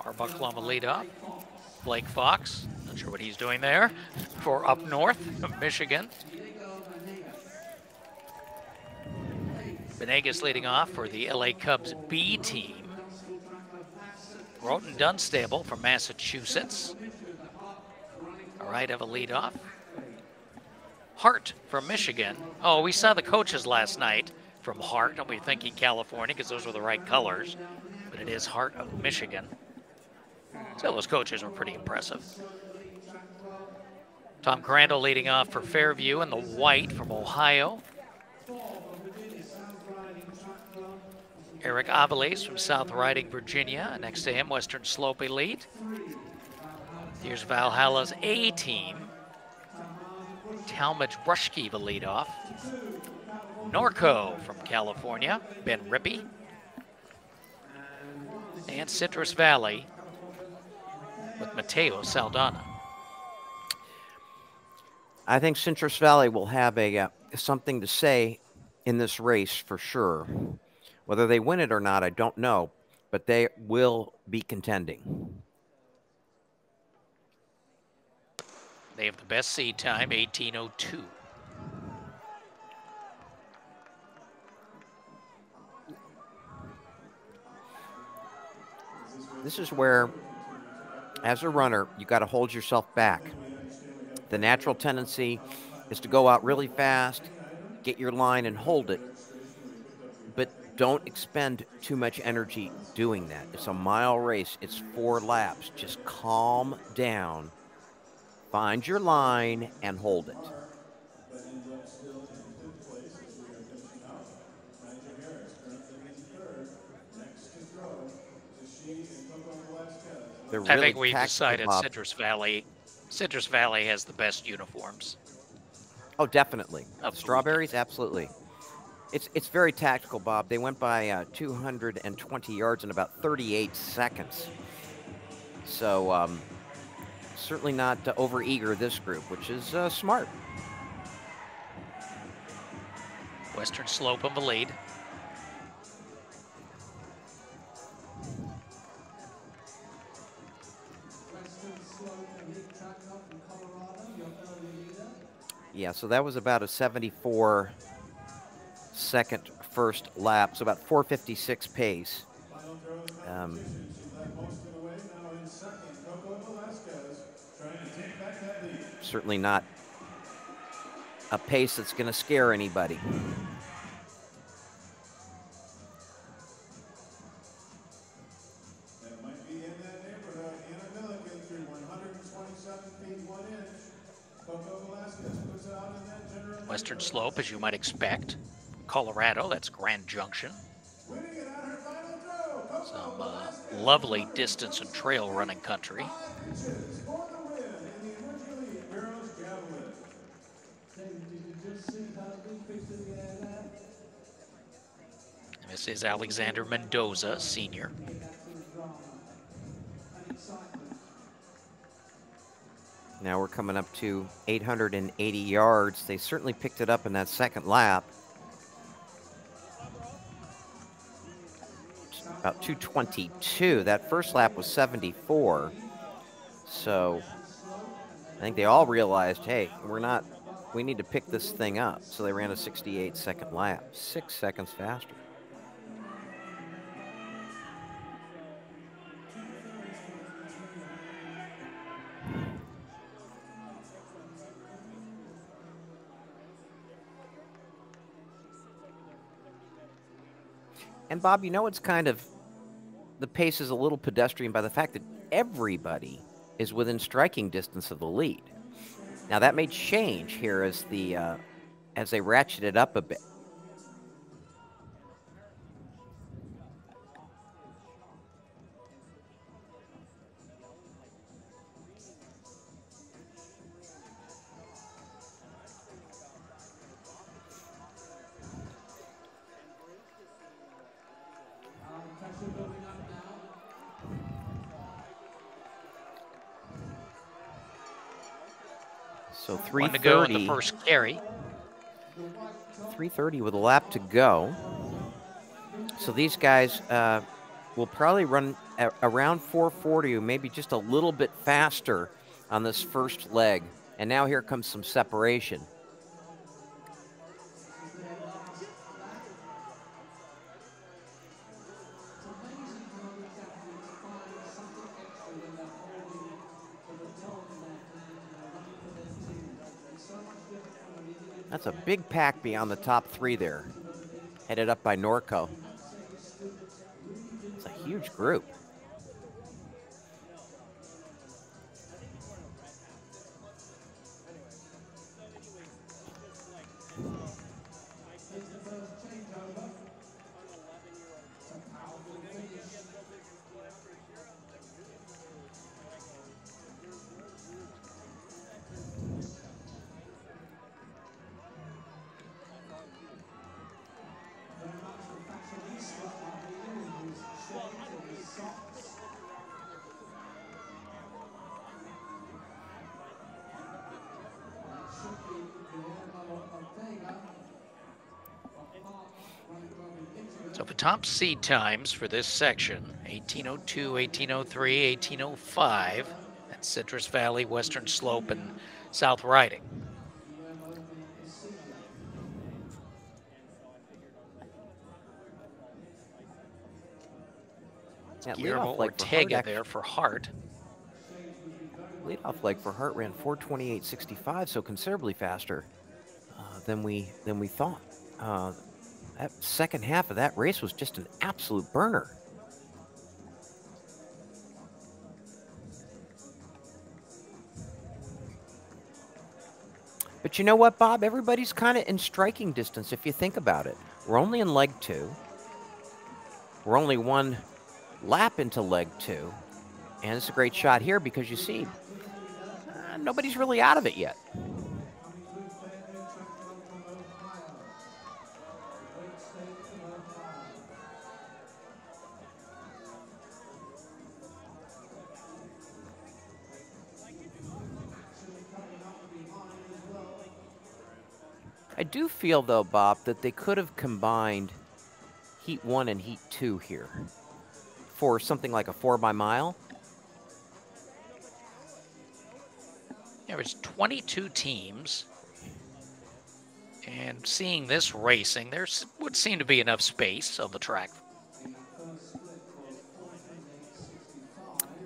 Arbuckle on the leadoff. Blake Fox, not sure what he's doing there, for up north of Michigan. Venegas leading off for the LA Cubs B team. Broughton Dunstable from Massachusetts. All right, have a leadoff. Hart from Michigan. Oh, we saw the coaches last night from Hart, and we were thinking California because those were the right colors, but it is Hart of Michigan. So those coaches were pretty impressive. Tom Crandall leading off for Fairview in the white from Ohio. Eric Aviles from South Riding, Virginia. Next to him, Western Slope Elite. Here's Valhalla's A team. Talmadge Brushke, the leadoff. Norco from California, Ben Rippey. And Citrus Valley with Mateo Saldana. I think Citrus Valley will have a something to say in this race for sure. Whether they win it or not, I don't know, but they will be contending. They have the best seed time, 18:02. This is where, as a runner, you got to hold yourself back. The natural tendency is to go out really fast, get your line and hold it, but don't expend too much energy doing that. It's a mile race. It's 4 laps. Just calm down, find your line, and hold it. I think we've decided Citrus Valley has the best uniforms. Oh, definitely. Strawberries, absolutely. It's very tactical, Bob. They went by 220 yards in about 38 seconds. So certainly not over-eager, this group, which is smart. Western Slope of the lead. Yeah, so that was about a 74-second first lap, so about 4:56 pace. Certainly not a pace that's going to scare anybody. Western Slope, as you might expect. Colorado, that's Grand Junction. Some lovely distance and trail running country. This is Alexander Mendoza, senior. Now we're coming up to 880 yards. They certainly picked it up in that second lap. About 222. That first lap was 74. So I think they all realized, hey, we need to pick this thing up. So they ran a 68-second lap, 6 seconds faster. And Bob, you know, it's kind of, the pace is a little pedestrian by the fact that everybody is within striking distance of the lead. Now that may change here as they ratchet it up a bit. So 3:30 to go in the first carry. 3:30 with a lap to go. So these guys will probably run around 440 or maybe just a little bit faster on this first leg. And now here comes some separation. That's a big pack beyond the top three there, headed up by Norco. It's a huge group. So the top seed times for this section, 1802, 1803, 1805, at Citrus Valley, Western Slope, and South Riding. Guillermo Ortega there for Hart. Leadoff leg for Hart ran 428.65, so considerably faster than we thought. That second half of that race was just an absolute burner. But you know what, Bob? Everybody's kind of in striking distance if you think about it. We're only in leg 2. We're only one lap into leg 2. And it's a great shot here because you see, nobody's really out of it yet. I do feel, though, Bob, that they could have combined Heat 1 and Heat 2 here for something like a 4xMile. There's 22 teams, and seeing this racing, there would seem to be enough space on the track.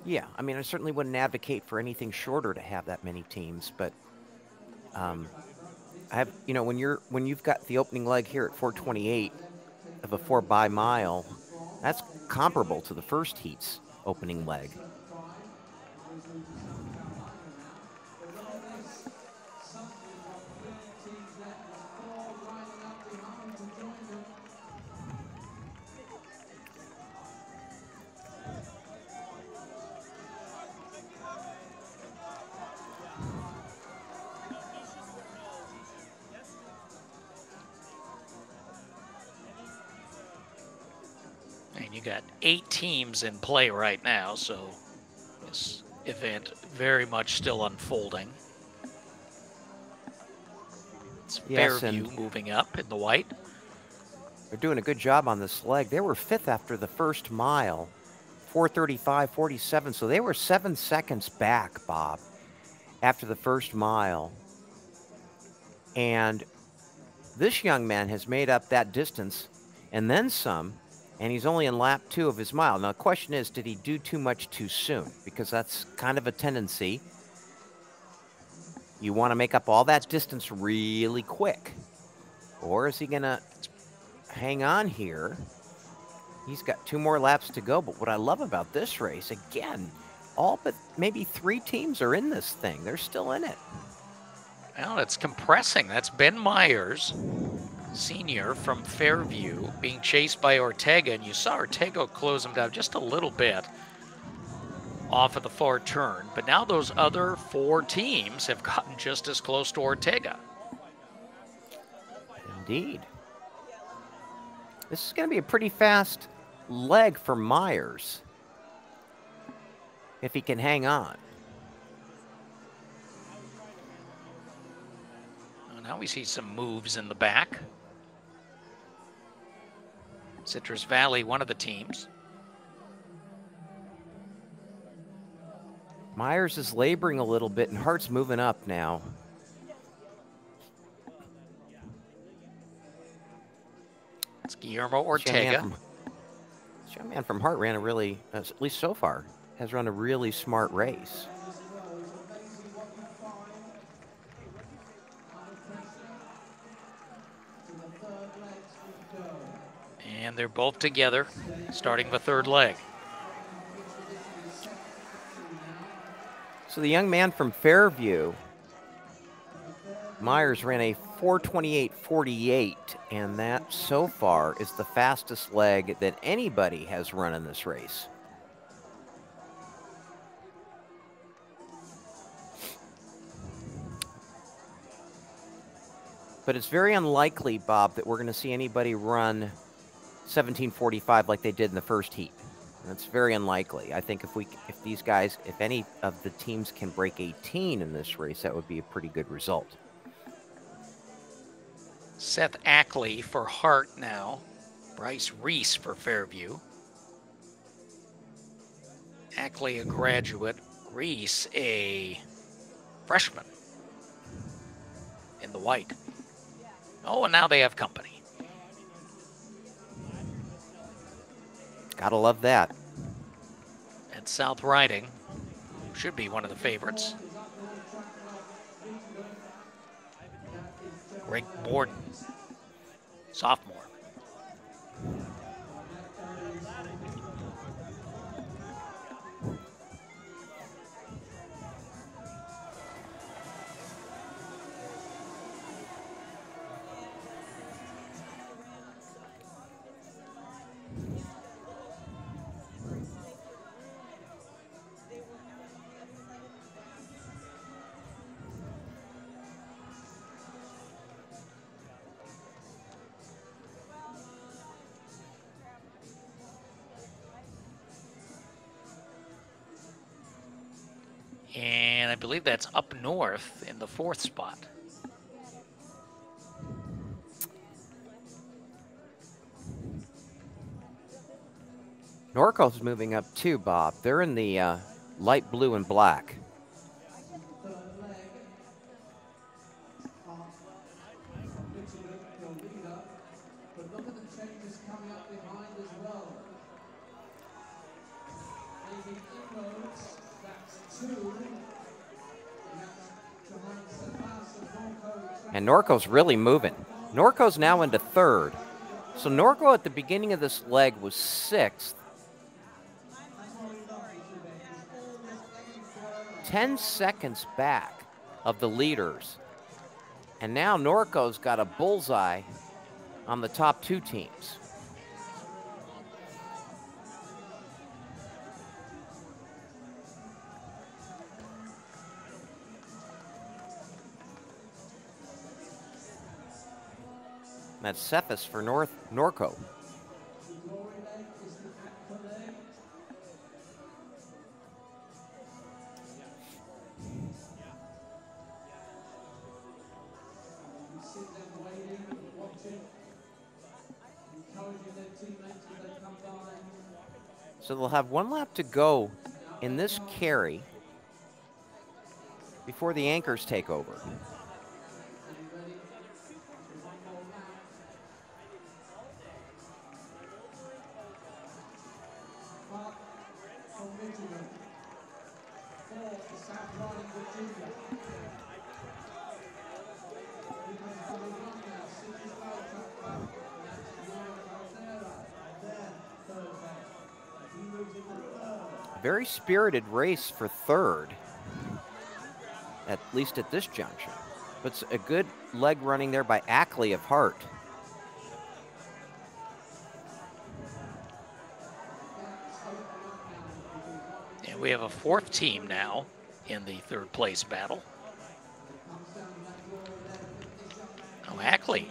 Yeah, I mean, I certainly wouldn't advocate for anything shorter to have that many teams, but when you've got the opening leg here at 428 of a 4xMile, that's comparable to the first heat's opening leg. And you got 8 teams in play right now, so this event very much still unfolding. It's Fairview moving up in the white. They're doing a good job on this leg. They were 5th after the first mile, 4:35.47, so they were 7 seconds back, Bob, after the first mile. And this young man has made up that distance and then some, and he's only in lap 2 of his mile. Now, the question is, did he do too much too soon? Because that's kind of a tendency. You want to make up all that distance really quick. Or is he going to hang on here? He's got 2 more laps to go. But what I love about this race, again, all but maybe 3 teams are in this thing. They're still in it. Well, it's compressing. That's Ben Myers, senior from Fairview, being chased by Ortega. And you saw Ortega close him down just a little bit off of the far turn. But now those other 4 teams have gotten just as close to Ortega. Indeed. This is going to be a pretty fast leg for Myers, if he can hang on. Well, now we see some moves in the back. Citrus Valley, one of the teams. Myers is laboring a little bit, and Hart's moving up now. It's Guillermo Ortega. This young man from Hart ran a really, at least so far, has run a really smart race. And they're both together, starting the third leg. So the young man from Fairview, Myers, ran a 4:28.48, and that so far is the fastest leg that anybody has run in this race. But it's very unlikely, Bob, that we're going to see anybody run 17:45 like they did in the first heat. That's very unlikely. I think if these guys, if any of the teams can break 18 in this race, that would be a pretty good result. Seth Ackley for Hart now. Bryce Reese for Fairview. Ackley a graduate. Reese a freshman in the white. Oh, and now they have company. Gotta love that. And South Riding should be one of the favorites. Greg Borden, sophomore. And I believe that's up north in the fourth spot. Norco's moving up too, Bob. They're in the light blue and black. And Norco's really moving. Norco's now into third. So Norco at the beginning of this leg was sixth. 10 seconds back of the leaders. And now Norco's got a bullseye on the top two teams. That's Cephas for Norco. So they'll have one lap to go in this carry before the anchors take over. Very spirited race for third, at least at this junction. But it's a good leg running there by Ackley of Hart. And we have a fourth team now in the third place battle. Oh, Ackley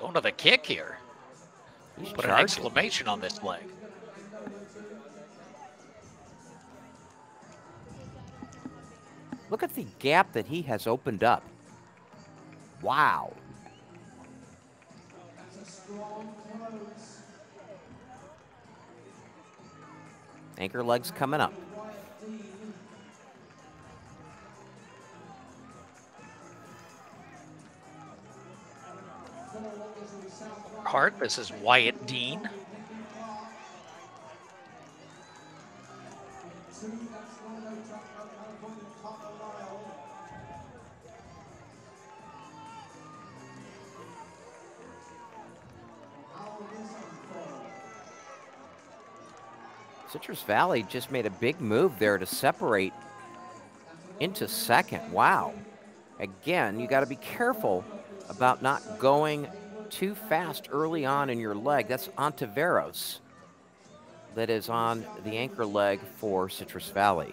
going to the kick here. Put an exclamation on this leg. Look at the gap that he has opened up. Wow. Anchor legs coming up. Hart, this is Wyatt Dean. Citrus Valley just made a big move there to separate into second. Wow. Again, you got to be careful about not going too fast early on in your leg. That's Ontiveros that is on the anchor leg for Citrus Valley.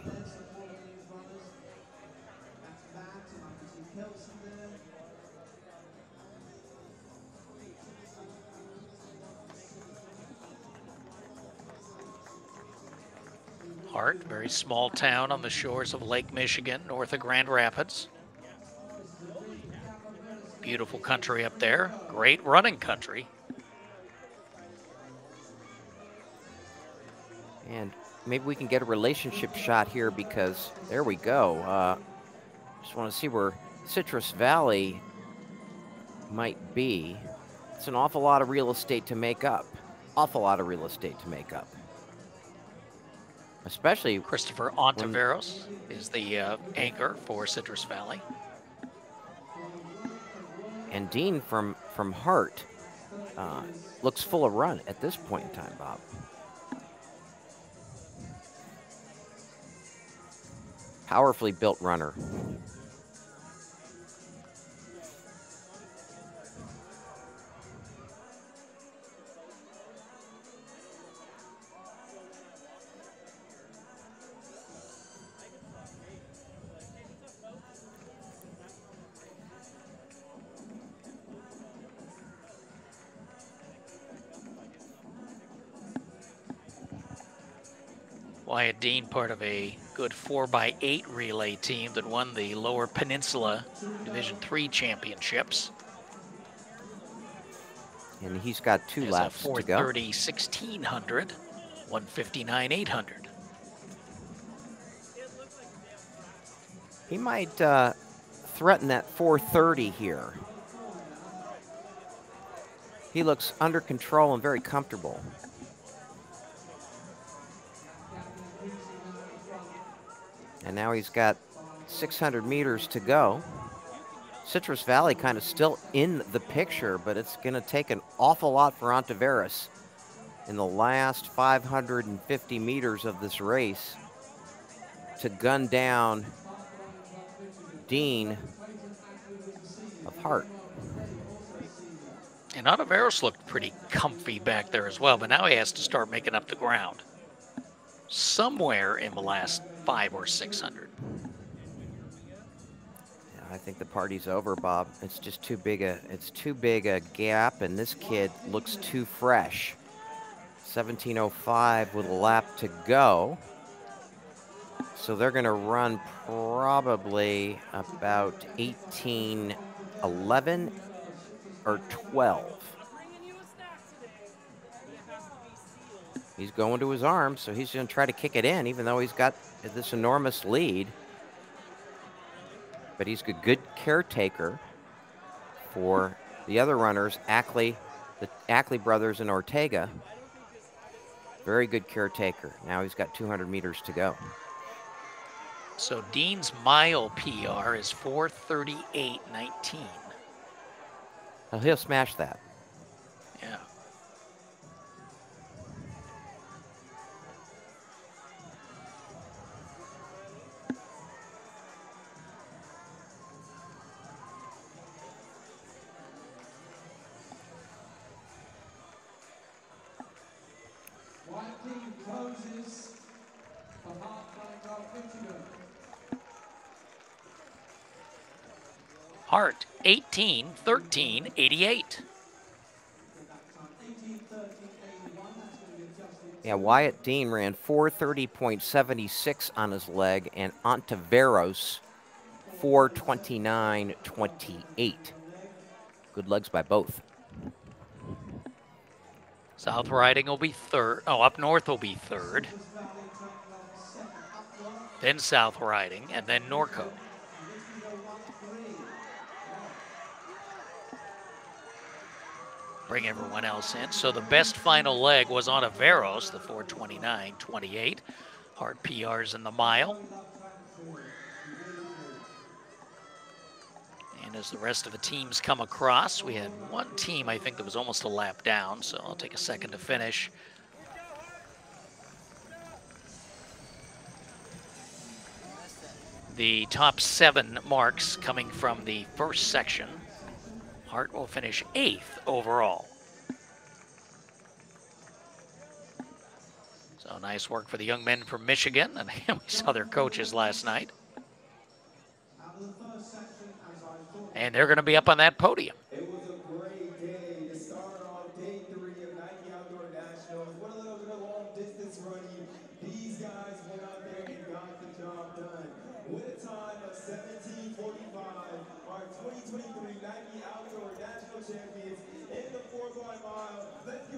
Hart, very small town on the shores of Lake Michigan, north of Grand Rapids. Beautiful country up there, great running country. And maybe we can get a relationship shot here because there we go. Just want to see where Citrus Valley might be. It's an awful lot of real estate to make up. Awful lot of real estate to make up. Especially Christopher Ontiveros is the anchor for Citrus Valley. And Dean from Hart looks full of run at this point in time, Bob. Powerfully built runner. Wyatt Dean, part of a good 4x8 relay team that won the Lower Peninsula Division III championships. And he's got two laps to go. 430 1600, 159 800. He might threaten that 430 here. He looks under control and very comfortable. And now he's got 600 meters to go. Citrus Valley kind of still in the picture, but it's going to take an awful lot for Ontiveros in the last 550 meters of this race to gun down Dean of Hart. And Ontiveros looked pretty comfy back there as well, but now he has to start making up the ground somewhere in the last 500 or 600. Yeah, I think the party's over, Bob. It's just too big a gap, and this kid looks too fresh. 17:05 with a lap to go. So they're going to run probably about 18:11 or 12. He's going to his arms, so he's going to try to kick it in, even though he's got this enormous lead. But he's a good caretaker for the other runners, the Ackley brothers and Ortega. Very good caretaker. Now he's got 200 meters to go. So Dean's mile PR is 4:38.19. Well, he'll smash that. Yeah. Hart, 18:13.88. Yeah, Wyatt Dean ran 4:30.76 on his leg, and Ontiveros 4:29.28. Good legs by both. South Riding will be third. Oh, up north will be third. Then South Riding, and then Norco. bring everyone else in. So the best final leg was on Averos, the 4:29.28. Hart PRs in the mile. And as the rest of the teams come across, we had one team, I think, that was almost a lap down, so I'll take a second to finish. The top 7 marks coming from the first section. Hart will finish 8th overall. So nice work for the young men from Michigan, and we saw their coaches last night. And they're going to be up on that podium. It was a great day to start off day 3 of Nike Outdoor Nationals. What a little bit of long distance running. These guys went out there and got the job done. With a time of 17:45, our 2023 Nike Outdoor National Champions in the 4x mile. Let's give